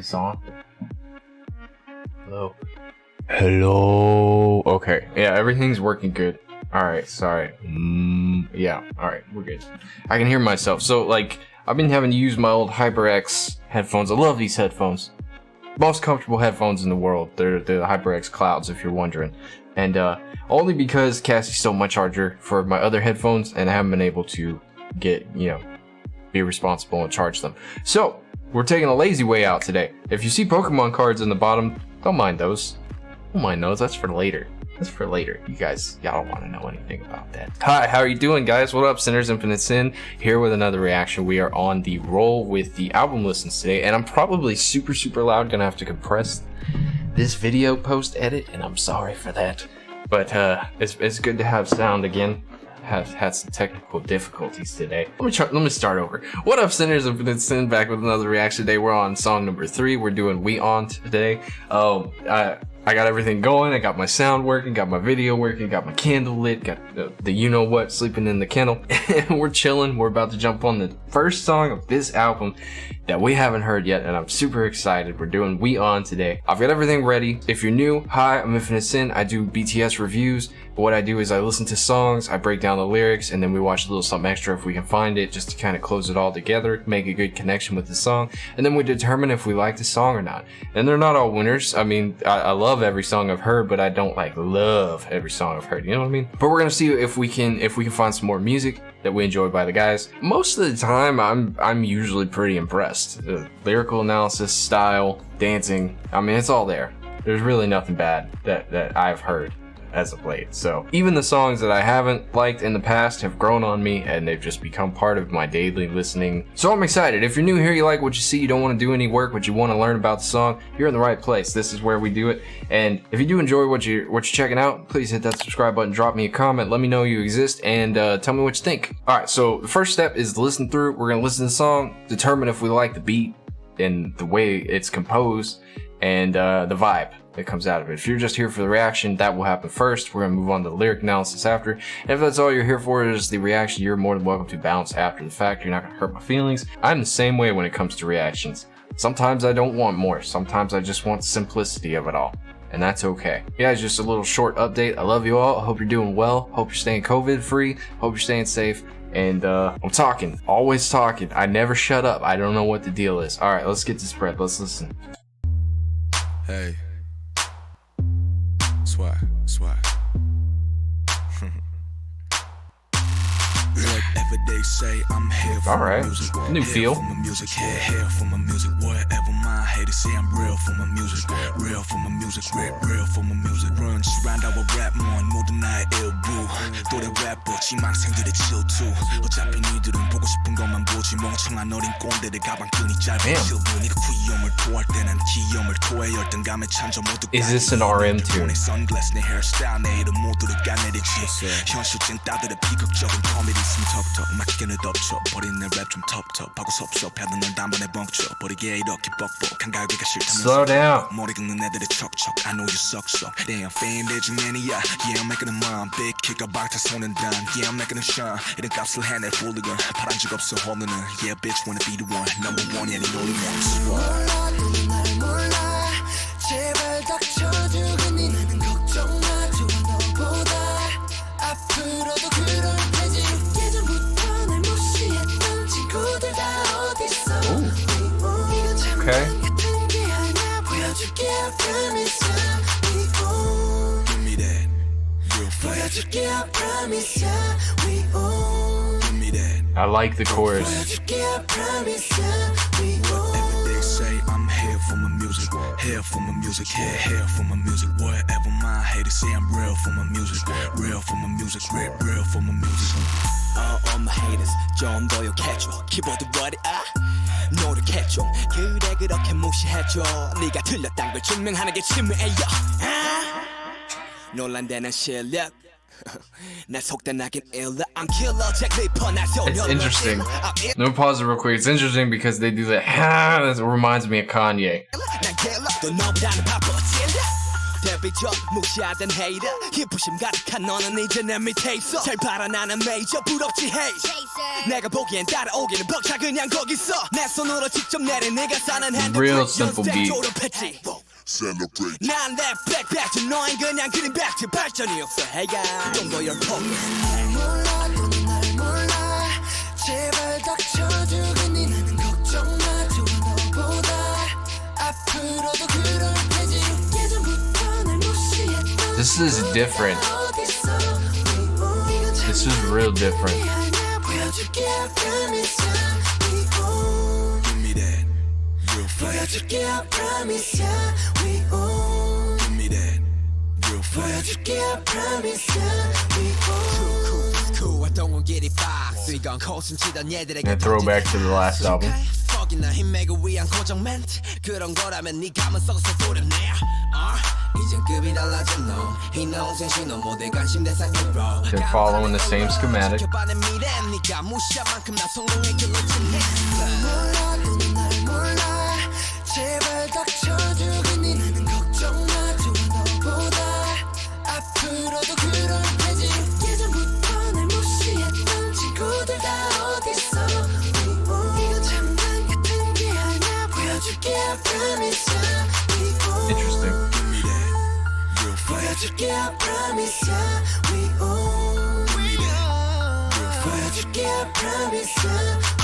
It's on. Hello. Hello. Okay. Yeah, everything's working good. Alright, sorry. Yeah, alright, we're good. I can hear myself. So, like, I've been having to use my old HyperX headphones. I love these headphones. Most comfortable headphones in the world. They're the HyperX Clouds, if you're wondering. And only because Cassie stole my charger for my other headphones, and I haven't been able to get, be responsible and charge them. So, we're taking a lazy way out today. If you see Pokemon cards in the bottom, don't mind those. Don't mind those, that's for later. That's for later. You guys, y'all don't want to know anything about that. Hi, how are you doing, guys? What up, Sinners Infinite Sin? Here with another reaction. We are on the roll with the album listens today, and I'm probably super loud. Gonna have to compress this video post edit, and I'm sorry for that. But it's good to have sound again. Have had some technical difficulties today. Let me start over. What up, Sinners Infinite Sin? Back with another reaction today. We're on song number 3. We're doing We On today. I got everything going. I got my sound working, got my video working, got my candle lit, got the you-know-what sleeping in the kennel. And we're chilling. We're about to jump on the first song of this album that we haven't heard yet, and I'm super excited. We're doing We On today. I've got everything ready. If you're new, hi, I'm Infinite Sin. I do BTS reviews. What I do is I listen to songs, I break down the lyrics, and then we watch a little something extra if we can find it, just to kind of close it all together, make a good connection with the song, and then we determine if we like the song or not. And they're not all winners. I mean, I love every song I've heard, but I don't love every song I've heard, you know what I mean? But we're gonna see if we can find some more music that we enjoy by the guys. Most of the time, I'm usually pretty impressed. Lyrical analysis, style, dancing, I mean, it's all there. There's really nothing bad that I've heard as of late. So even the songs that I haven't liked in the past have grown on me, and they've just become part of my daily listening. So I'm excited. If you're new here, you like what you see, you don't want to do any work, but you want to learn about the song, you're in the right place. This is where we do it. And if you do enjoy what you're checking out, please hit that subscribe button, drop me a comment, let me know you exist, and tell me what you think. Alright, so the first step is to listen through. We're gonna listen to the song, determine if we like the beat and the way it's composed, and the vibe that comes out of it. If you're just here for the reaction, that will happen first. We're gonna move on to the lyric analysis after. And if that's all you're here for is the reaction, you're more than welcome to bounce after the fact. You're not gonna hurt my feelings. I'm the same way when it comes to reactions. Sometimes I don't want more. Sometimes I just want simplicity of it all. And that's okay. Yeah, it's just a little short update. I love you all. I hope you're doing well. Hope you're staying COVID free. Hope you're staying safe. And I'm talking, always talking. I never shut up. I don't know what the deal is. All right, let's get this bread. Let's listen. Hey, swag. Whatever they say, I'm here for alright, new feel. For my music, here for my music. Whatever my haters say, I'm real for my music. Real for my music, real for my music. Run round our rap more, 모든 나의 일부. 또래 래퍼 지망생들의 질투. 어차피 니들은 보고 싶은 것만 보지. 멍청한 어린 꼰대들 가방끈이 짧은 실부. 니가 귀염을 토할 때 난 기염을 토해. 열등감에 찬져 모두. Is this an RM tune? Sunglass 내 헤어스타일 내 이름 모두를 까내리지. 현실 찐따들의 비극적인 코미디 있음 턱턱 막히게는 덮쳐 버린 내 랩 좀 텁텁하고 섭섭해도 널 단번에 벙쳐 버리게 이렇게 뻑뻑한 갈비가 싫다면 Slow down. 머리 긁는 애들의 척척 I know you suck Damn fame 대중 mania Yeah I'm making a mom Big kick up 박타 손은 단 Yeah I'm making a shine 이런 값을 해낼 훌리건 파란 적 없어 홈런은 Yeah bitch wanna be the one Number one yeah the only one 몰라 너는 날 몰라 제발 닥쳐주고 니는 걱정 마 좋아 너보다 앞으로도 그럴 테지 예전부터 날 무시했던 친구들 다 어딨어 Okay. 보여줄게 I promise we own Give me that real fast 보여줄게 I promise we own Give me that I like the chorus. 보여줄게 I promise we own Whatever they say I'm here for my music Here for my music Here for my music Whatever my haters say I'm real for my music Real for my music Real for my music All my haters 좀 더 욕해줘 키보드 버리 노력했죠 그래 그렇게 무시해줘 네가 틀렸단 걸 증명하는 게 치무예요 논란되는 실력 날 속단하긴 일러 I'm killer Jack Ripper 날 It's interesting. Let me pause it real quick. It's interesting because they do that. That reminds me of Kanye. 대비적 무시하던 헤이터 희부심 가득한 너는 이제 내 밑에 있어 잘 발아나는 메이저 부럽지 헤이 내가 보기엔 따라오기는 벅차 그냥 거기서 내 손으로 직접 내린 네가 사는 Real simple beat. 졸업했지 난내 백팩 너인 그냥 그린 백지 발전이 없어 해가 좀 더 열폭 제발 닥쳐주겠니 나는 걱정 마 좋아 너보다 앞으로도 그럴 테지 예전부터 날 무시했던 This is different. This is real different. 보여줄게 I promise ya we own Give me that real fast 보여줄게 I promise ya we own Give me that real fast 보여줄게 I promise ya we own cool I don't want get it back 이건 코순치던 얘들에게 And throwback to the last album. 퍽이나 힘매고 위한 고정 멘트 그런 거라면 네 감은 썩어서 도려내 이젠 급이 달라진 너이 농생 신호 모두 관심 대상 hero They're following the same schematic. 지켜봐낸 미래 네가 무시한 만큼 나 성공의 길로 진했어 몰라도 날 몰라 제발 닥쳐주겠니 나는 걱정 마 좋아 너보다 앞으로도 그럴 테지 예전부터 날 무시했던 친구들 다 어딨어 이거 장난 같은 게 아니야 보여줄게 I promise ya we own Interesting. 보여줄게 I promise ya we own 보여줄게 I promise ya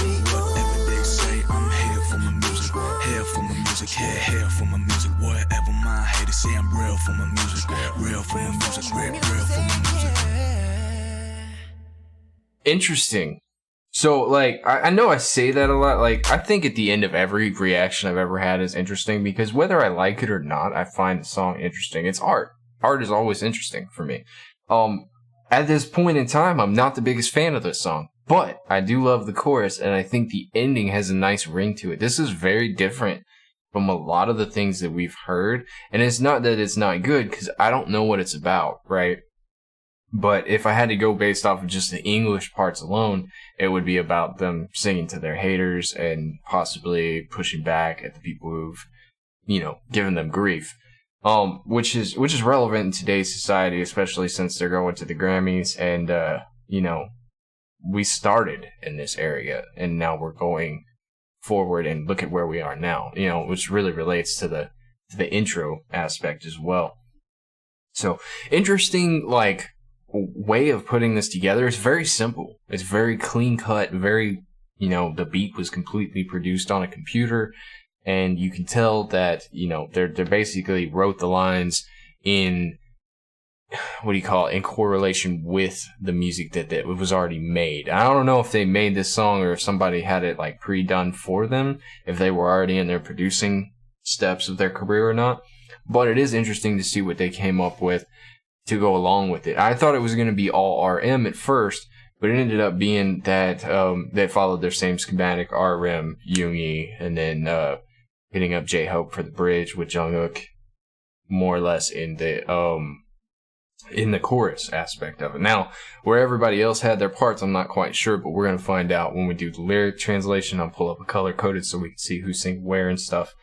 we own Every day say I'm here for my music here for my music here for my music whatever my haters say I'm real for my music real for my music real for my music Interesting. So, like, I know I say that a lot. Like, I think at the end of every reaction I've ever had is interesting because whether I like it or not, I find the song interesting. It's art. Art is always interesting for me. At this point in time, I'm not the biggest fan of this song, but I do love the chorus, and I think the ending has a nice ring to it. This is very different from a lot of the things that we've heard, and it's not that it's not good, because I don't know what it's about, right? But if I had to go based off of just the English parts alone, it would be about them singing to their haters and possibly pushing back at the people who've, you know, given them grief. Which is relevant in today's society, especially since they're going to the Grammys and, you know, we started in this area and now we're going forward and look at where we are now, you know, which really relates to the intro aspect as well. So interesting, like, way of putting this together. It's very simple. It's very clean cut, very, you know, the beat was completely produced on a computer. And you can tell that, you know, they basically wrote the lines in, in correlation with the music that was already made. I don't know if they made this song or if somebody had it like pre-done for them, if they were already in their producing steps of their career or not. But it is interesting to see what they came up with to go along with it. I thought it was going to be all RM at first, but it ended up being that they followed their same schematic, RM, Yoongi, and then hitting up J-Hope for the bridge with Jungkook, more or less in the chorus aspect of it. Now, where everybody else had their parts, I'm not quite sure, but we're going to find out when we do the lyric translation. I'll pull up a color coded so we can see who's singing where and stuff.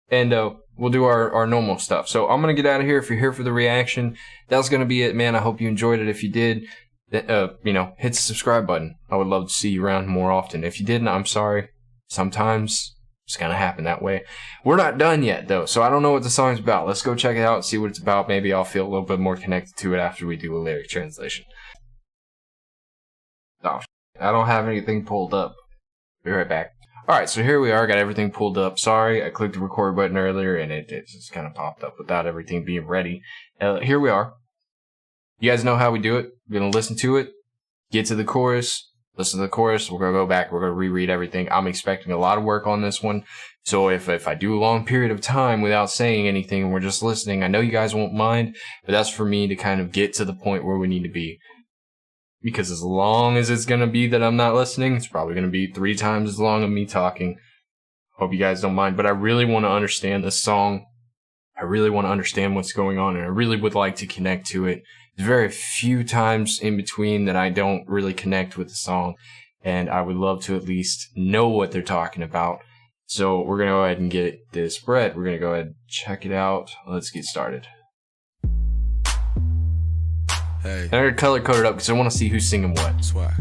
And we'll do our normal stuff. So I'm going to get out of here. If you're here for the reaction, that's going to be it, man. I hope you enjoyed it. If you did, hit the subscribe button. I would love to see you around more often. If you didn't, I'm sorry. Sometimes it's going to happen that way. We're not done yet, though, so I don't know what the song's about. Let's go check it out and see what it's about. Maybe I'll feel a little bit more connected to it after we do a lyric translation. Oh, I don't have anything pulled up. Be right back. Alright, so here we are. Got everything pulled up. Sorry, I clicked the record button earlier, and it just kind of popped up without everything being ready. Here we are. You guys know how we do it. We're going to listen to it, get to the chorus, listen to the chorus. We're going to go back. We're going to reread everything. I'm expecting a lot of work on this one. So if I do a long period of time without saying anything and we're just listening, I know you guys won't mind, but that's for me to kind of get to the point where we need to be. Because as long as it's going to be that I'm not listening, it's probably going to be 3 times as long of me talking. Hope you guys don't mind. But I really want to understand this song. I really want to understand what's going on, and I really would like to connect to it. There's very few times in between that I don't really connect with the song, and I would love to at least know what they're talking about. So we're going to go ahead and get this spread. We're going to go ahead and check it out. Let's get started. Hey. And I gotta color code it up because I want to see who's singing what. Swag.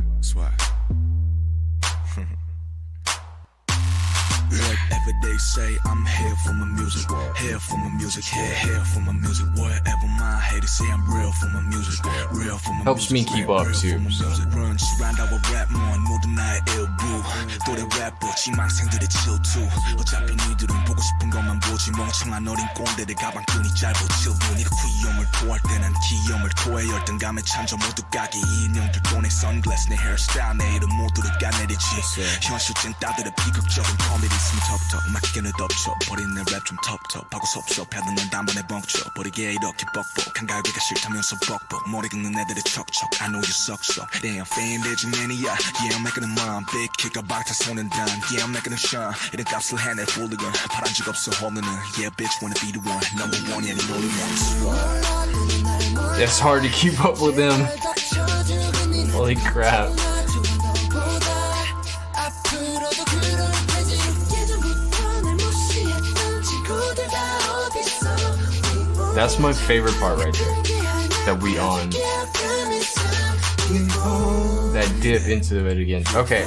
Whatever they say, I'm here for my music. Here for my music. Here for my music. Whatever my haters say, I'm real for my music. Real for my Helps me keep up too. So. Runs around our rap more 모든 나의 일부. 또래 래퍼 지망생들의 질투. 어차피 니들은 보고 싶은 것만 보지 멍청한 어린 꼰대들 가방끈이 짧아 질부. 니가 귀염을 토할 때 난 기염을 토해 열등감에 찬져 모두 가게 인형들 돈의 선글라스 내 헤어스타일 내 이름 모두를 까내리지. 현실진 따들의 비극적인 코미디 있으면 텁텁 막히게는 덮쳐 버린 내 랩 좀 텁텁하고 섭섭해도 넌 단번에 벙쳐 버리게 이렇게 뻑뻑 한가위가 싫다면서 뻑뻑 머리 긁는 애들의 척척 I know you suck so Damn fan 대중 매니아 Yeah I'm making them mom Big kick 박타 손은 단 Yeah I'm making them shine 이런 값을 해낼 훌리건 파란 적 없어 홈런은 Yeah bitch wanna be the one number one yeah the only one It's hard to keep up with them. Holy crap. That's my favorite part right there. That we on. That dip into it again. Okay,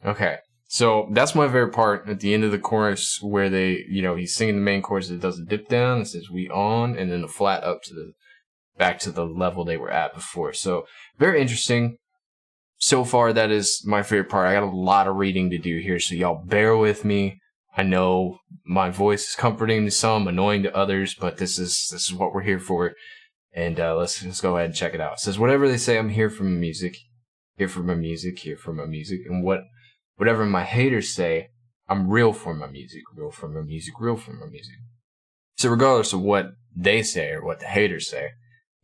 Okay, so that's my favorite part at the end of the chorus where they, he's singing the main chorus. It does a dip down. It says "we on," and then a flat up to back to the level they were at before. So very interesting. So far, that is my favorite part. I got a lot of reading to do here, so y'all bear with me. I know my voice is comforting to some, annoying to others, but this is what we're here for. And let's just go ahead and check it out. It says, whatever they say, I'm here for my music. Here for my music, here for my music. And whatever my haters say, I'm real for my music. Real for my music, real for my music. So regardless of what they say or what the haters say,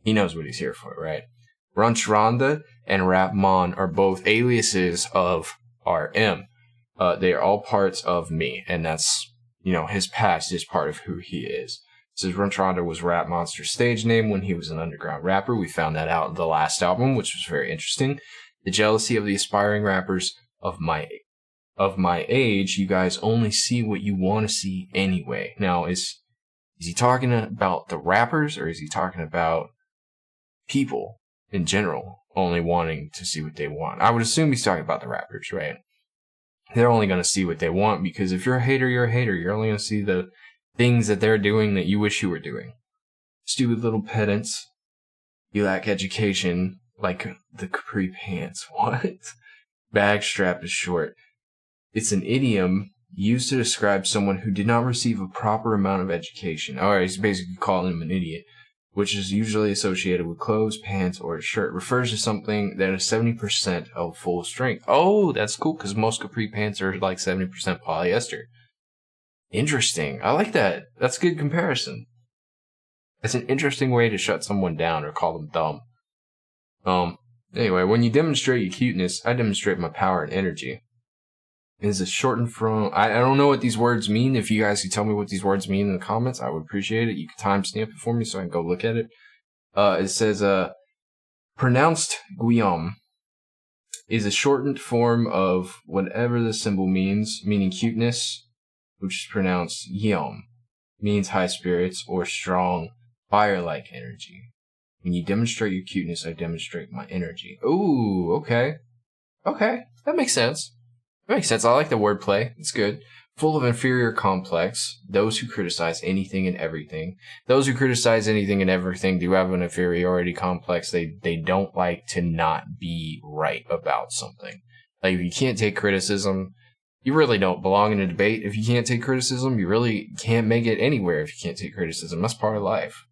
he knows what he's here for, right? Runchranda and Rapmon are both aliases of RM. They are all parts of me, and that's, his past is part of who he is. It says Runchranda was Rap Monster's stage name when he was an underground rapper. We found that out in the last album, which was very interesting. The jealousy of the aspiring rappers of my age, you guys only see what you want to see anyway. Now, is he talking about the rappers, or is he talking about people in general only wanting to see what they want? I would assume he's talking about the rappers, right? They're only going to see what they want, because if you're a hater, you're a hater. You're only going to see the things that they're doing that you wish you were doing. Stupid little pedants. You lack education, like the capri pants. What? Bag strap is short. It's an idiom used to describe someone who did not receive a proper amount of education. Alright, he's basically calling him an idiot, which is usually associated with clothes, pants, or a shirt. Refers to something that is 70% of full strength. Oh, that's cool, because most capri pants are like 70% polyester. Interesting. I like that. That's a good comparison. It's an interesting way to shut someone down or call them dumb. Anyway, when you demonstrate your cuteness, I demonstrate my power and energy. Is it shortened from... I don't know what these words mean. If you guys could tell me what these words mean in the comments, I would appreciate it. You can timestamp it for me so I can go look at it. It says, pronounced Guillaume is a shortened form of whatever the symbol means, meaning cuteness, which is pronounced Guillaume, means high spirits or strong, fire-like energy. When you demonstrate your cuteness, I demonstrate my energy. Ooh, okay. Okay, that makes sense. That makes sense. I like the wordplay. It's good. Full of inferior complex. Those who criticize anything and everything. Those who criticize anything and everything do have an inferiority complex. They don't like to not be right about something. Like, if you can't take criticism, you really don't belong in a debate. If you can't take criticism, you really can't make it anywhere if you can't take criticism. That's part of life.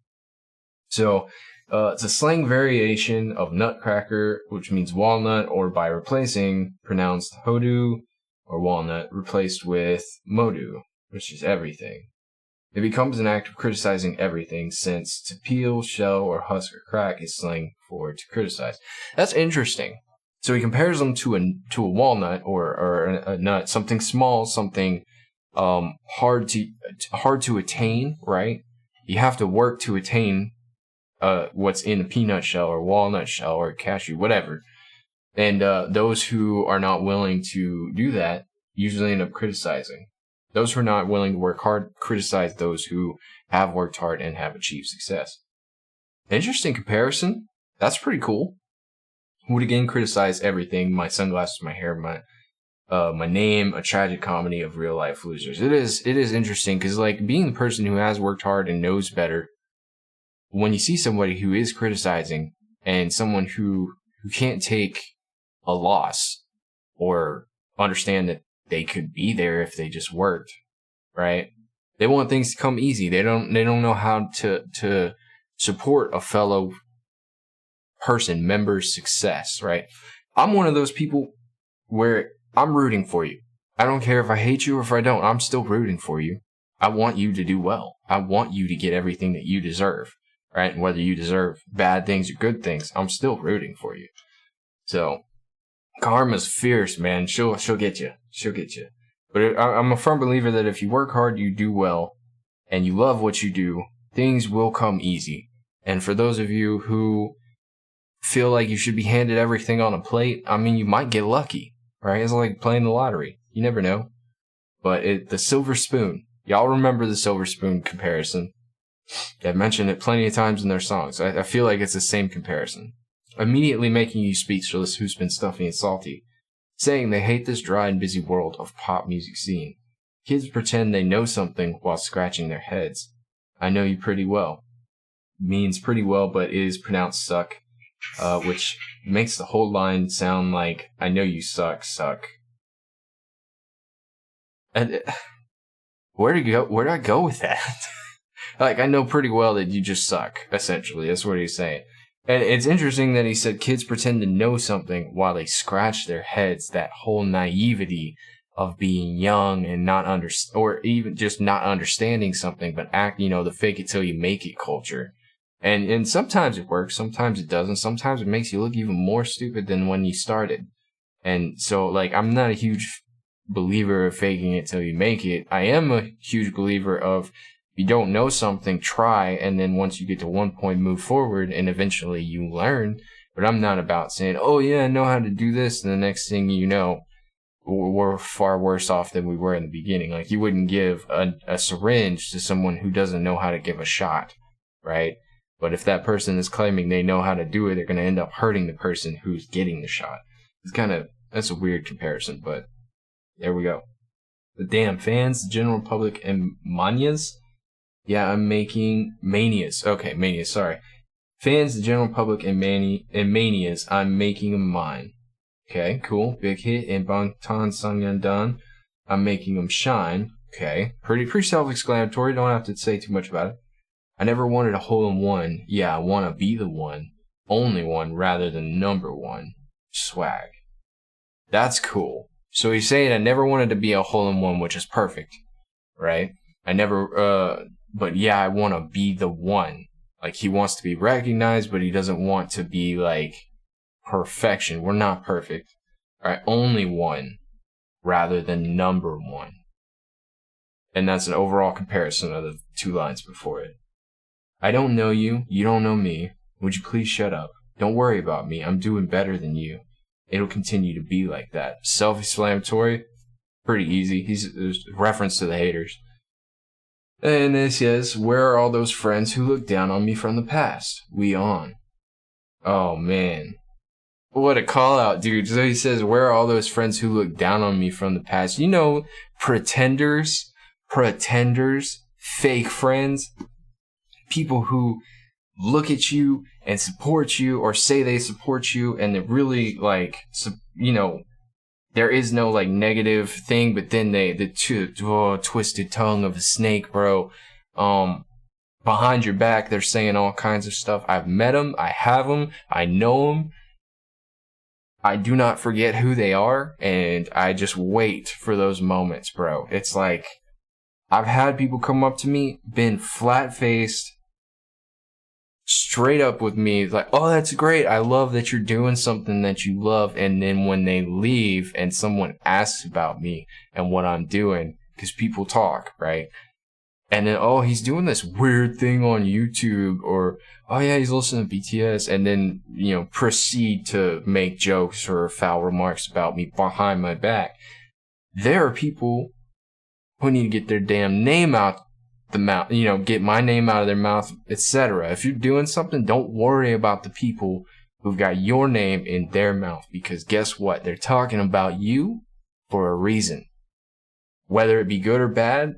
So, it's a slang variation of nutcracker, which means walnut, or by replacing pronounced hodu or walnut, replaced with modu, which is everything. It becomes an act of criticizing everything, since to peel, shell, or husk or crack is slang for to criticize. That's interesting. So he compares them to a walnut or a nut, something small, something hard to attain, right? You have to work to attain what's in a peanut shell or walnut shell or cashew, whatever. And those who are not willing to do that, usually end up criticizing. Those who are not willing to work hard criticize those who have worked hard and have achieved success. Interesting comparison. That's pretty cool. Would again criticize everything: my sunglasses, my hair, my name, a tragic comedy of real life losers. It is interesting because, like, being the person who has worked hard and knows better, when you see somebody who is criticizing and someone who can't take a loss or understand that they could be there if they just worked, right? They want things to come easy. They don't know how to support a fellow member's success, right? I'm one of those people where I'm rooting for you. I don't care if I hate you or if I don't. I'm still rooting for you. I want you to do well. I want you to get everything that you deserve, right? And whether you deserve bad things or good things, I'm still rooting for you. So karma's fierce, man. She'll get you. She'll get you. But I'm a firm believer that if you work hard, you do well, and you love what you do, things will come easy. And for those of you who feel like you should be handed everything on a plate, I mean, you might get lucky, right? It's like playing the lottery. You never know. But the silver spoon. Y'all remember the silver spoon comparison. They've mentioned it plenty of times in their songs. I feel like it's the same comparison. Immediately making you speechless who's been stuffy and salty, saying they hate this dry and busy world of pop music scene. Kids pretend they know something while scratching their heads. I know you pretty well. Means pretty well, but is pronounced suck, which makes the whole line sound like I know you suck. And where did I go with that? Like, I know pretty well that you just suck, essentially. That's what he's saying. And it's interesting that he said kids pretend to know something while they scratch their heads. That whole naivety of being young and not or even just not understanding something, but the fake it till you make it culture. And sometimes it works, sometimes it doesn't. Sometimes it makes you look even more stupid than when you started. And so, like, I'm not a huge believer of faking it till you make it. I am a huge believer of, if you don't know something, try, and then once you get to one point, move forward, and eventually you learn. But I'm not about saying, oh yeah, I know how to do this, and the next thing you know, we're far worse off than we were in the beginning. Like, you wouldn't give a syringe to someone who doesn't know how to give a shot, right? But if that person is claiming they know how to do it, they're going to end up hurting the person who's getting the shot. That's a weird comparison, but there we go. The damn fans, the general public, and manias. Yeah, I'm making manias. Okay, manias, sorry. Fans, the general public, and manias, I'm making them mine. Okay, cool. Big hit and Bangtan Sangyeondan, I'm making them shine. Okay, pretty self-explanatory. Don't have to say too much about it. I never wanted a hole-in-one. Yeah, I want to be the one. Only one rather than number one. Swag. That's cool. So he's saying I never wanted to be a hole-in-one, which is perfect. Right? But yeah, I want to be the one. Like, he wants to be recognized, but he doesn't want to be, like, perfection. We're not perfect. Alright, only one rather than number one. And that's an overall comparison of the two lines before it. I don't know you. You don't know me. Would you please shut up? Don't worry about me. I'm doing better than you. It'll continue to be like that. Self-explanatory. Pretty easy. There's a reference to the haters. And it says, where are all those friends who looked down on me from the past? We on. Oh, man. What a call out, dude. So he says, where are all those friends who looked down on me from the past? You know, pretenders, fake friends, people who look at you and support you or say they support you, and they really, like, there is no, like, negative thing, but then twisted tongue of a snake, bro. Behind your back, they're saying all kinds of stuff. I've met them. I have them. I know them. I do not forget who they are, and I just wait for those moments, bro. It's like, I've had people come up to me, been flat-faced, straight up with me, like, oh, that's great. I love that you're doing something that you love. And then when they leave and someone asks about me and what I'm doing, because people talk, right? And then, oh, he's doing this weird thing on YouTube, or, oh yeah, he's listening to BTS, and then, proceed to make jokes or foul remarks about me behind my back. there are people who need to get their damn name out the mouth, get my name out of their mouth, etc. If you're doing something, don't worry about the people who've got your name in their mouth, because guess what? They're talking about you for a reason. Whether it be good or bad,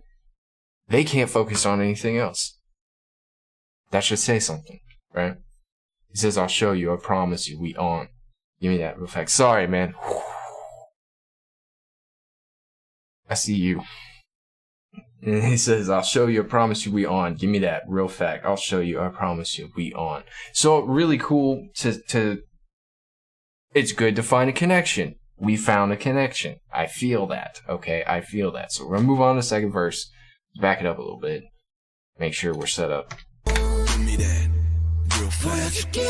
they can't focus on anything else. That should say something, right? He says, I'll show you, I promise you, we on. Give me that real fact. Sorry, man. I see you. And he says, I'll show you, I promise you, we on. Give me that real fact. I'll show you, I promise you, we on. So really cool to it's good to find a connection. We found a connection. I feel that. Okay, I feel that. So we're going to move on to the second verse. Back it up a little bit. Make sure we're set up. Give me that real fast. They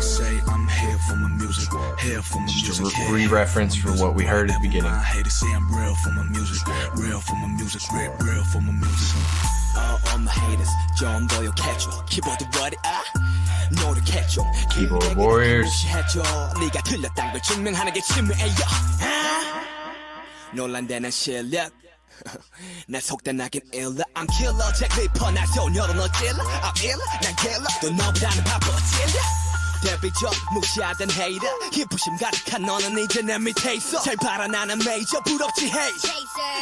say I'm here for my music, here for my Just music. a re-reference for what we heard at the beginning. I hate to say I'm real for my music, real for my music, real for my music. All my haters, 좀 더 욕해줘. 키보드 워리 노력해줘. Keyboard Warriors. 무시해줘. 네가 틀렸단 걸 증명하는 게 치매예요. 논란되는 실력. 내 속단하긴 일러. I'm killer. 제 클리퍼 날 소녀로 너 찔러. I'm iller. 난 killer. 또 너보다는 바보 찔러. 데뷔적 무시하던 hater. 희부심 가득한 너는 이제 내 밑에 있어. 잘 봐라 나는 메이저 부럽지 hate.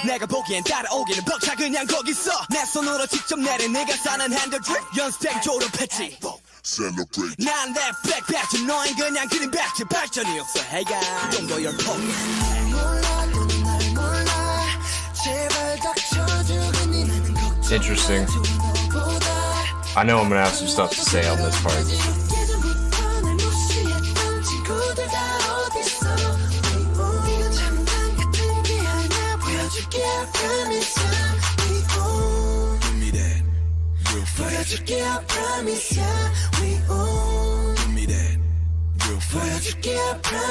내가 보기엔 따라오기는 벅차 그냥 거기 있어. 내 손으로 직접 내린 네가 싸는 핸들드립. 연습생 졸업했지. Celebrate. 난 내 백배지 너흰 그냥 그린 백지 발전이 없어. Hey guys, 좀 더 열폭. Interesting. I know I'm gonna have some stuff to say on this part. Give me that real fast. Give me that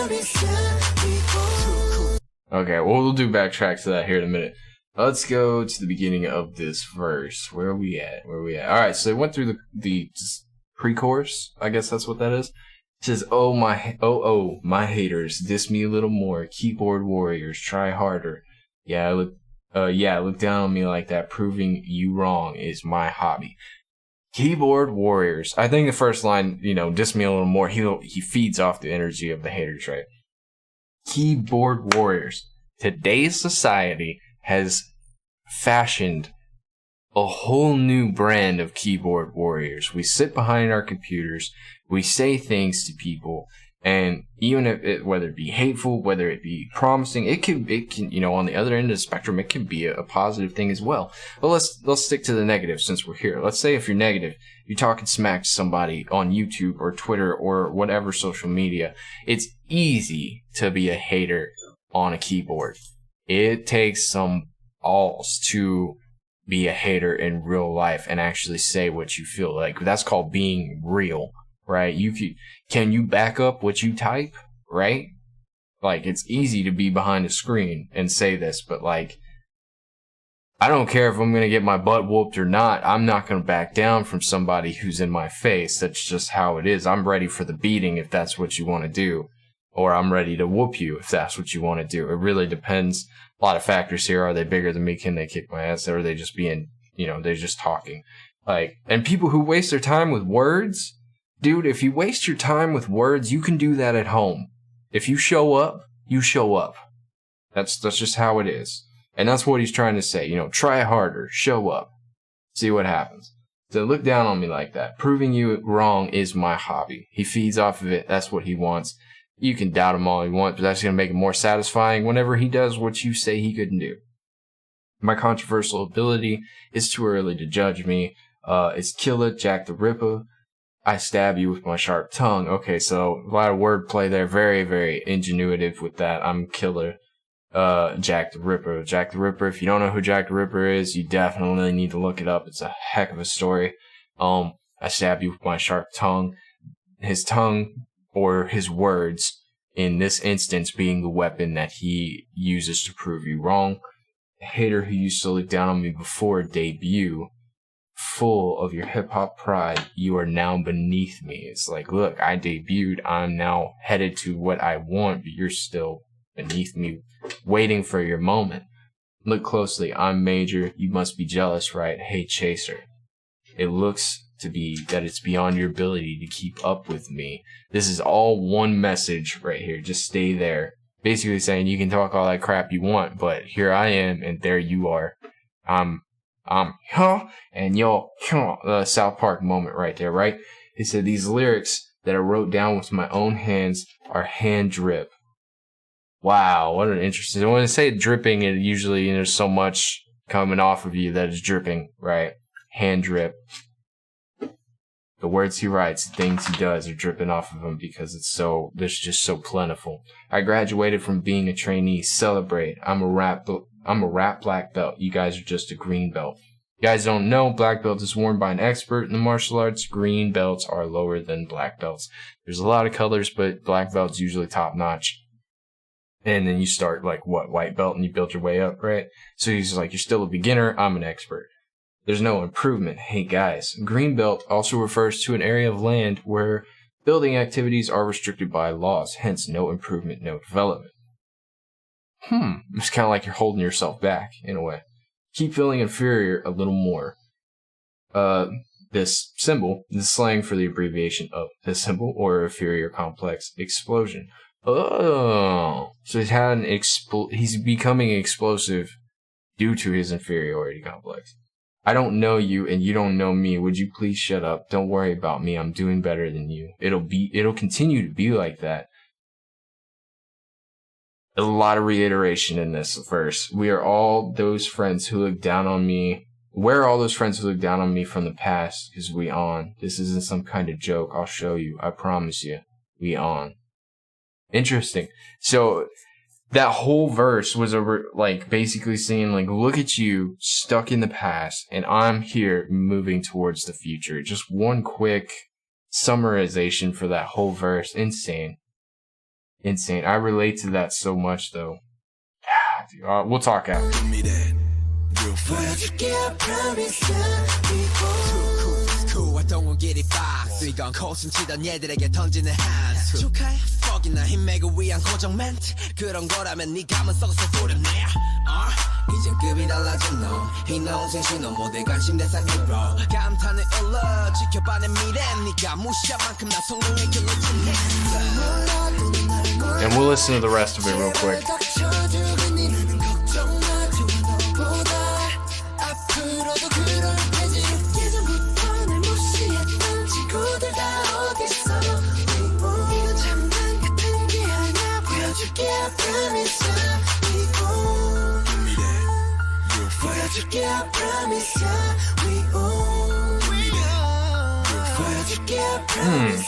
real fast. Okay, well, we'll do backtrack to that here in a minute. Let's go to the beginning of this verse. Where are we at? Alright, so it went through the pre-chorus. I guess that's what that is. It says, oh, my haters, diss me a little more. Keyboard warriors, try harder. Yeah, look down on me like that. Proving you wrong is my hobby. Keyboard warriors. I think the first line, diss me a little more. He feeds off the energy of the haters, right? Keyboard warriors. Today's society has fashioned a whole new brand of keyboard warriors. We sit behind our computers, we say things to people, and even if whether it be hateful, whether it be promising, it can on the other end of the spectrum, it can be a positive thing as well. But let's stick to the negative since we're here. Let's say if you're negative, you're talking smack to somebody on YouTube or Twitter or whatever social media, it's easy to be a hater on a keyboard. It takes some balls to be a hater in real life and actually say what you feel. Like, that's called being real, right? Can you back up what you type, right? Like, it's easy to be behind a screen and say this, but like, I don't care if I'm going to get my butt whooped or not. I'm not going to back down from somebody who's in my face. That's just how it is. I'm ready for the beating if that's what you want to do. Or I'm ready to whoop you if that's what you want to do. It really depends. A lot of factors here. Are they bigger than me? Can they kick my ass? Or are they just being, they're just talking? Like, and people who waste their time with words, dude, if you waste your time with words, you can do that at home. If you show up, you show up. That's just how it is. And that's what he's trying to say. Try harder, show up, see what happens. So look down on me like that. Proving you wrong is my hobby. He feeds off of it. That's what he wants. You can doubt him all you want, but that's going to make it more satisfying whenever he does what you say he couldn't do. My controversial ability is too early to judge me. It's Killer, Jack the Ripper. I stab you with my sharp tongue. Okay, so a lot of wordplay there. Very, very ingenuitive with that. I'm Killer, Jack the Ripper. Jack the Ripper, if you don't know who Jack the Ripper is, you definitely need to look it up. It's a heck of a story. I stab you with my sharp tongue. His tongue, or his words, in this instance being the weapon that he uses to prove you wrong. A hater who used to look down on me before debut, full of your hip-hop pride, you are now beneath me. It's like, look, I debuted, I'm now headed to what I want, but you're still beneath me, waiting for your moment. Look closely, I'm major, you must be jealous, right? Hey, chaser. It looks to be that it's beyond your ability to keep up with me. This is all one message right here. Just stay there. Basically saying you can talk all that crap you want, but here I am and there you are. I'm and yo, South Park moment right there, right? He said these lyrics that I wrote down with my own hands are hand drip. Wow, what an interesting. When I say dripping, it usually there's so much coming off of you that is dripping, right? Hand drip. The words he writes, the things he does are dripping off of him because there's just so plentiful. I graduated from being a trainee. Celebrate. I'm a rap black belt. You guys are just a green belt. You guys don't know, black belt is worn by an expert in the martial arts. Green belts are lower than black belts. There's a lot of colors, but black belt's usually top notch. And then you start white belt and you build your way up, right? So he's like, you're still a beginner. I'm an expert. There's no improvement. Hey guys, green belt also refers to an area of land where building activities are restricted by laws, hence no improvement, no development. It's kind of like you're holding yourself back in a way. Keep feeling inferior a little more. This symbol is slang for the abbreviation of this symbol or inferior complex explosion. Oh, so he's becoming explosive due to his inferiority complex. I don't know you and you don't know me. Would you please shut up? Don't worry about me. I'm doing better than you. It'll continue to be like that. A lot of reiteration in this verse. We are all those friends who look down on me. Where are all those friends who look down on me from the past? Because we on. This isn't some kind of joke. I'll show you. I promise you. We on. Interesting. So that whole verse was basically saying look at you stuck in the past and I'm here moving towards the future. Just one quick summarization for that whole verse. Insane. I relate to that so much though. We'll talk after. Give me that real fast. Cool, I don't want get it fast. 이건 코순치던 얘들에게 던지는 한수. 축하해, 퍽이나 힘매고 위한 고정 멘트. 그런 거라면 네가 한번 써서 부르네. 이젠 급이 달라진 너. 희노생 신호 모두 관심 대상 히로. 감탄을 일러 지켜봐 내 미래. 네가 무시한 만큼 나 성공의 길로 진행했어. And we'll listen to the rest of it real quick.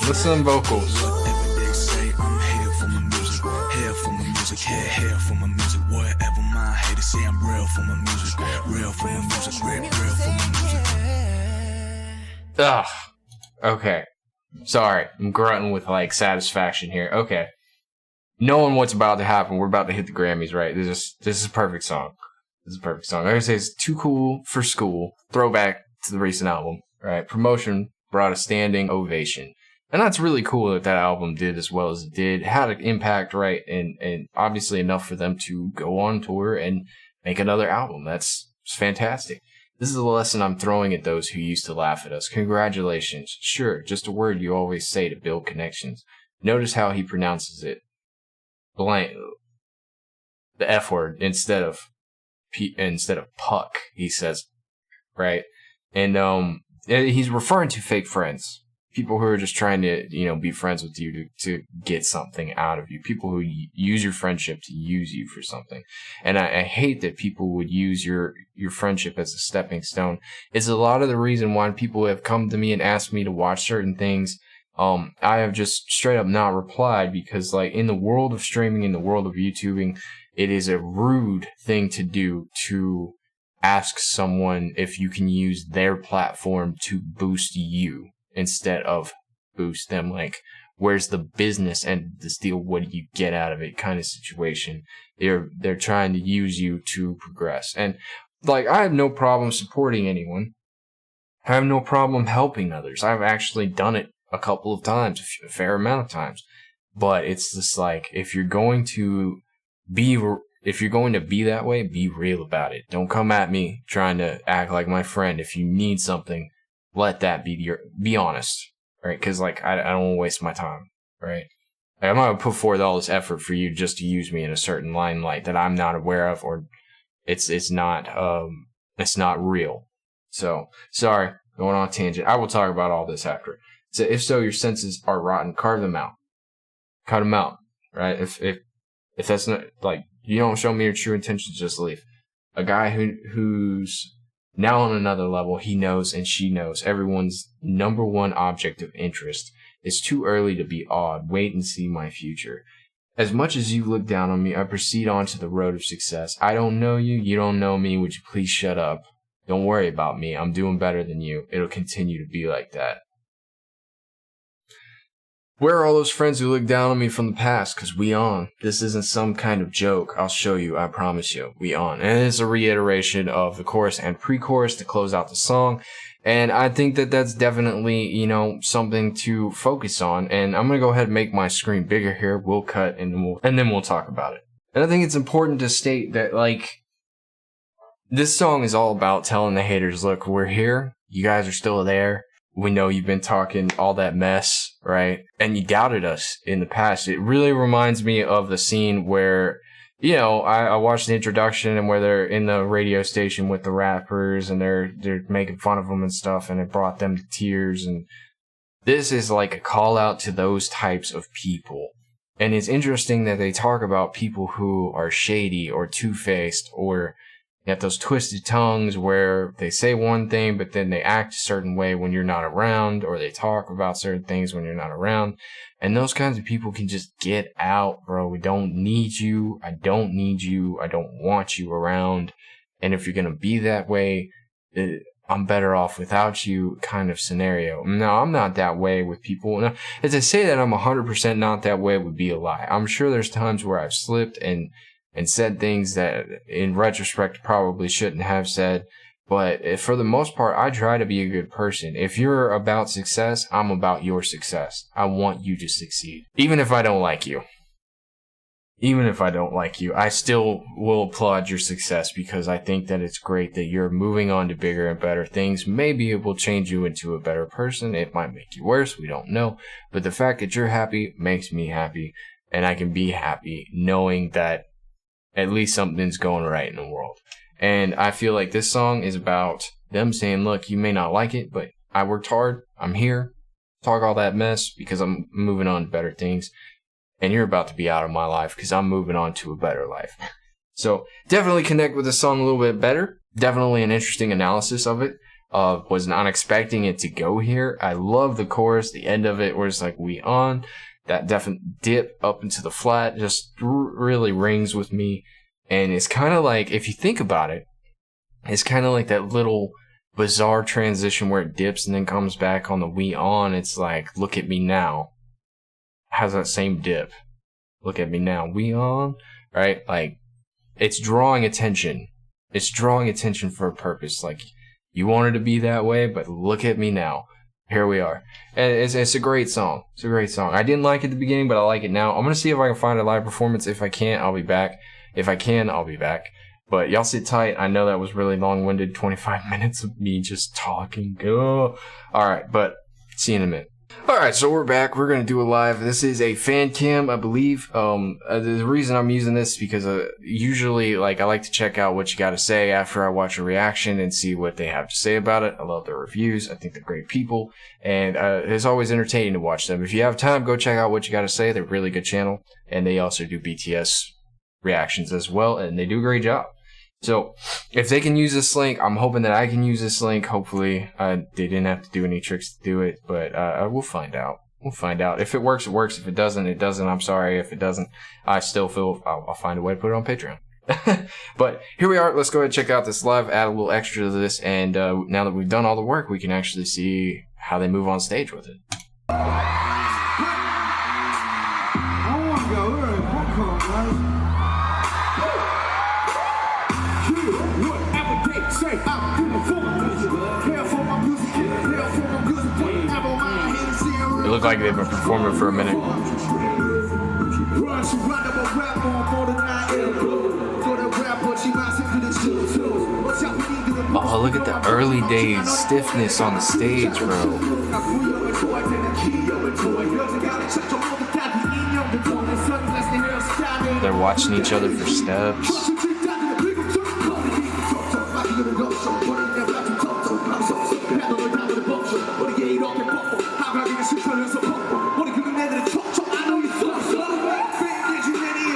Listen to them vocals. Every day say I'm here for my music, here for my music, here for my music. Whatever my haters say, I'm real for my music, real for my music, real for my music. Ugh. Okay. Sorry, I'm grunting with satisfaction here. Okay. Knowing what's about to happen, we're about to hit the Grammys, right? This is a perfect song. This is a perfect song. I would say it's too cool for school. Throwback to the recent album, right? Promotion brought a standing ovation. And that's really cool that album did as well as it did. It had an impact, right? And obviously enough for them to go on tour and make another album. That's fantastic. This is a lesson I'm throwing at those who used to laugh at us. Congratulations. Sure, just a word you always say to build connections. Notice how he pronounces it. Blank. The F word instead of puck, he says, right? And he's referring to fake friends, people who are just trying to be friends with you to get something out of you, people who use your friendship to use you for something. And I hate that people would use your friendship as a stepping stone. It's a lot of the reason why people have come to me and asked me to watch certain things. I have just straight up not replied because in the world of streaming, in the world of YouTubing, it is a rude thing to do to ask someone if you can use their platform to boost you instead of boost them. Where's the business end of this deal? What do you get out of it? Kind of situation. They're trying to use you to progress. And I have no problem supporting anyone. I have no problem helping others. I've actually done it a couple of times, a fair amount of times. But it's just if you're going to if you're going to be that way, be real about it. Don't come at me trying to act like my friend. If you need something, let that be honest, right? Because like I don't want to waste my time, right? Like, I'm not gonna put forth all this effort for you just to use me in a certain limelight that I'm not aware of, or it's not real. So sorry, going on a tangent. I will talk about all this after. So if so, your senses are rotten. Carve them out. Cut them out, right? If that's not, like, you don't show me your true intentions, just leave. A guy who's now on another level, he knows and she knows everyone's number one object of interest. It's too early to be awed. Wait and see my future. As much as you look down on me, I proceed on to the road of success. I don't know you. You don't know me. Would you please shut up? Don't worry about me. I'm doing better than you. It'll continue to be like that. Where are all those friends who look down on me from the past? Cause we on. This isn't some kind of joke. I'll show you. I promise you. We on. And it's a reiteration of the chorus and pre-chorus to close out the song. And I think that that's definitely, you know, something to focus on. And I'm going to go ahead and make my screen bigger here. We'll cut and then we'll talk about it. And I think it's important to state that, like, this song is all about telling the haters, look, we're here. You guys are still there. We know you've been talking all that mess, right? And you doubted us in the past. It really reminds me of the scene where, you know, I watched the introduction and where they're in the radio station with the rappers and they're making fun of them and stuff, and it brought them to tears. And this is like a call out to those types of people. And it's interesting that they talk about people who are shady or two-faced, or you have those twisted tongues where they say one thing, but then they act a certain way when you're not around, or they talk about certain things when you're not around. And those kinds of people can just get out, bro. We don't need you. I don't need you. I don't want you around. And if you're going to be that way, I'm better off without you kind of scenario. No, I'm not that way with people. Now, as I say that I'm 100% not that way would be a lie. I'm sure there's times where I've slipped and said things that in retrospect probably shouldn't have said. But for the most part, I try to be a good person. If you're about success, I'm about your success. I want you to succeed. Even if I don't like you. Even if I don't like you, I still will applaud your success because I think that it's great that you're moving on to bigger and better things. Maybe it will change you into a better person. It might make you worse. We don't know. But the fact that you're happy makes me happy. And I can be happy knowing that at least something's going right in the world. And I feel like this song is about them saying, look, you may not like it, but I worked hard. I'm here. Talk all that mess because I'm moving on to better things. And you're about to be out of my life because I'm moving on to a better life. So definitely connect with the song a little bit better. Definitely an interesting analysis of it. Was not expecting it to go here. I love the chorus. The end of it where it's like, we on. That definite dip up into the flat just really rings with me. And it's kind of like, if you think about it, it's kind of like that little bizarre transition where it dips and then comes back on the we on. It's like, look at me now. Has that same dip. Look at me now. We on. Right? Like, it's drawing attention. It's drawing attention for a purpose. Like, you wanted to be that way, but look at me now. Here we are. And it's a great song. It's a great song. I didn't like it at the beginning, but I like it now. I'm going to see if I can find a live performance. If I can't, I'll be back. If I can, I'll be back. But y'all sit tight. I know that was really long-winded. 25 minutes of me just talking. Oh. All right, but see you in a minute. All right, so we're back. We're going to do a live. This is a fan cam, I believe. The reason I'm using this is because usually, like, I like to check out what you got to say after I watch a reaction and see what they have to say about it. I love their reviews. I think they're great people, and it's always entertaining to watch them. If you have time, go check out what you got to say. They're a really good channel, and they also do BTS reactions as well, and they do a great job. So if they can use this link, I'm hoping that I can use this link. Hopefully, they didn't have to do any tricks to do it, but we'll find out. We'll find out. If it works, it works. If it doesn't, it doesn't. I'm sorry. If it doesn't, I still feel I'll find a way to put it on Patreon. But here we are. Let's go ahead and check out this live, add a little extra to this, and now that we've done all the work, we can actually see how they move on stage with it. It looked like they've been performing for a minute. early days stiffness on the stage, bro. They're watching each other for steps. You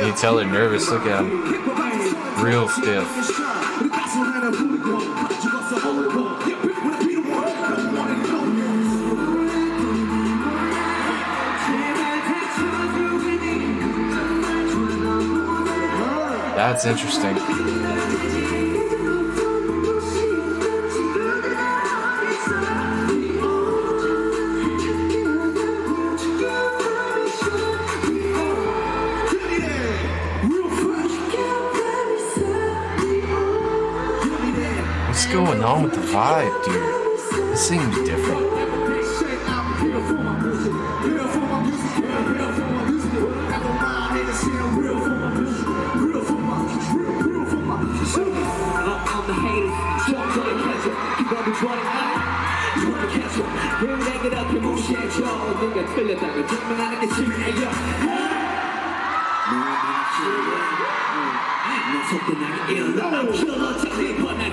can tell they're nervous. Look at them. Real stiff. That's interesting. What's going on with the vibe, dude? This seems different.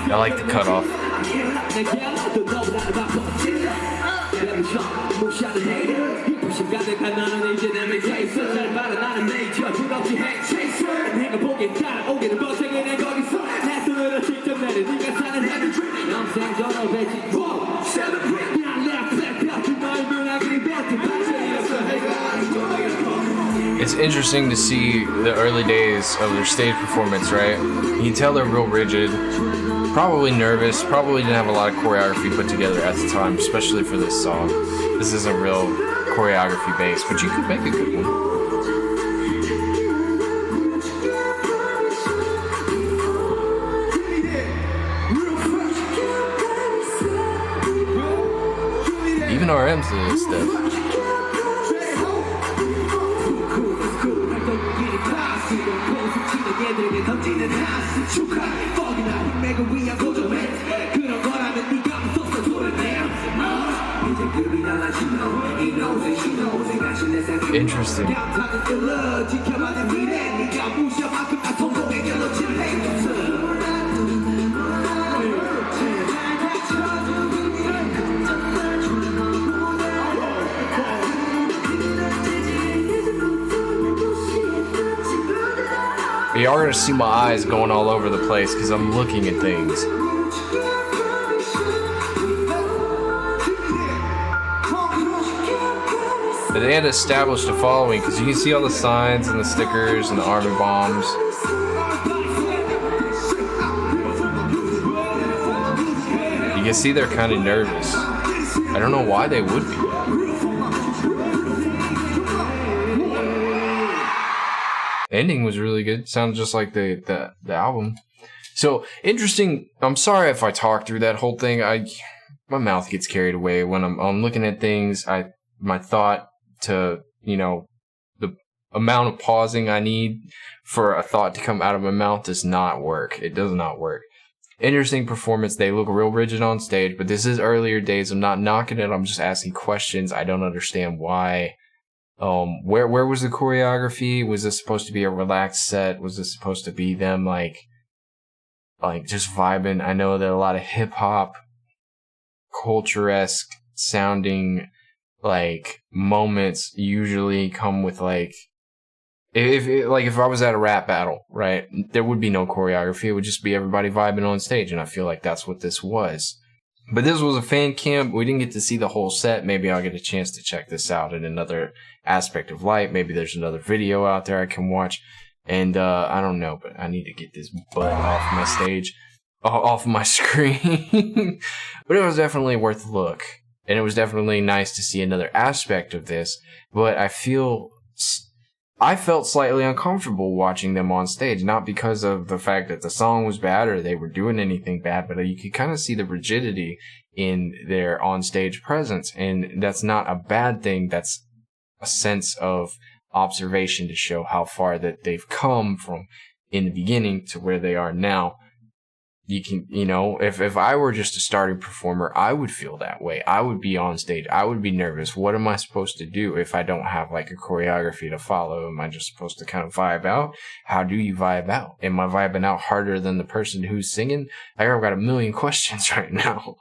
I like the cutoff. It's interesting to see the early days of their stage performance, right? You can tell they're real rigid, probably nervous, probably didn't have a lot of choreography put together at the time, especially for this song. This isn't real choreography based, but you could make a good one. Even RM's a little stiff. Interesting. You are gonna see my eyes going all over the place because I'm looking at things. They had established a following because you can see all the signs and the stickers and the army bombs. You can see they're kind of nervous. I don't know why they would be. The ending was really good. Sounded just like the album. So interesting. I'm sorry if I talk through that whole thing. My mouth gets carried away when I'm looking at things. My thought to, the amount of pausing I need for a thought to come out of my mouth does not work. It does not work. Interesting performance. They look real rigid on stage, but this is earlier days. I'm not knocking it. I'm just asking questions. I don't understand why. Where was the choreography? Was this supposed to be a relaxed set? Was this supposed to be them like just vibing? I know that a lot of hip hop, culture-esque sounding moments usually come with if I was at a rap battle, right, there would be no choreography. It would just be everybody vibing on stage, and I feel like that's what this was. But this was a fan camp. We didn't get to see the whole set. Maybe I'll get a chance to check this out in another aspect of light. Maybe there's another video out there I can watch. And I don't know, but I need to get this butt off my stage, off my screen. But it was definitely worth a look. And it was definitely nice to see another aspect of this. But I felt slightly uncomfortable watching them on stage, not because of the fact that the song was bad or they were doing anything bad, but you could kind of see the rigidity in their on-stage presence. And that's not a bad thing. That's a sense of observation to show how far that they've come from in the beginning to where they are now. you can, you know, if I were just a starting performer, I would feel that way. I would be on stage. I would be nervous. What am I supposed to do if I don't have like a choreography to follow? Am I just supposed to kind of vibe out? How do you vibe out? Am I vibing out harder than the person who's singing? I've got a million questions right now.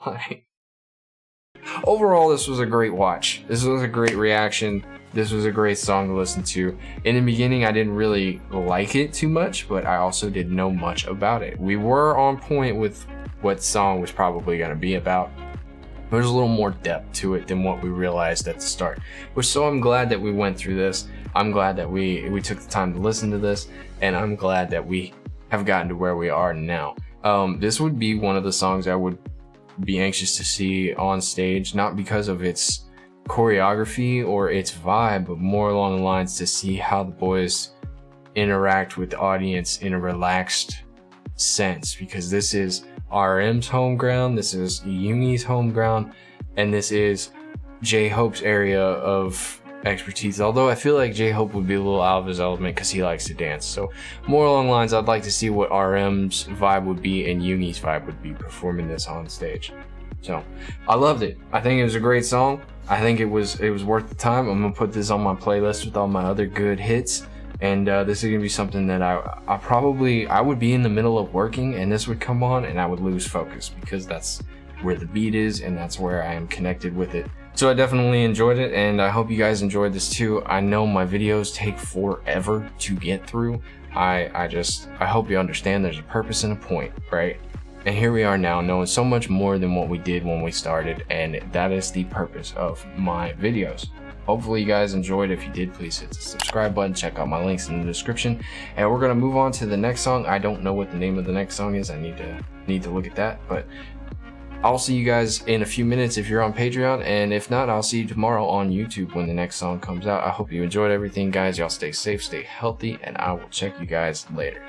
Overall, this was a great watch. This was a great reaction. This was a great song to listen to. In the beginning, I didn't really like it too much, but I also didn't know much about it. We were on point with what the song was probably going to be about. There's a little more depth to it than what we realized at the start. So I'm glad that we went through this. I'm glad that we took the time to listen to this, and I'm glad that we have gotten to where we are now. This would be one of the songs I would be anxious to see on stage, not because of its choreography or its vibe, but more along the lines to see how the boys interact with the audience in a relaxed sense, because this is RM's home ground, this is Yoongi's home ground, and this is J-Hope's area of expertise. Although I feel like J-Hope would be a little out of his element because he likes to dance. So more along the lines, I'd like to see what RM's vibe would be and Yoongi's vibe would be performing this on stage. So I loved it. I think it was a great song. I think it was worth the time. I'm gonna put this on my playlist with all my other good hits, and this is gonna be something that I would be in the middle of working and this would come on and I would lose focus, because that's where the beat is and that's where I am connected with it. So I definitely enjoyed it, and I hope you guys enjoyed this too. I know my videos take forever to get through. I hope you understand there's a purpose and a point, right? And here we are now, knowing so much more than what we did when we started, and that is the purpose of my videos. Hopefully you guys enjoyed. If you did, please hit the subscribe button, check out my links in the description, and we're gonna move on to the next song. I don't know what the name of the next song is. I need to look at that, but I'll see you guys in a few minutes if you're on Patreon, and if not, I'll see you tomorrow on YouTube when the next song comes out. I hope you enjoyed everything, guys. Y'all stay safe, stay healthy, and I will check you guys later.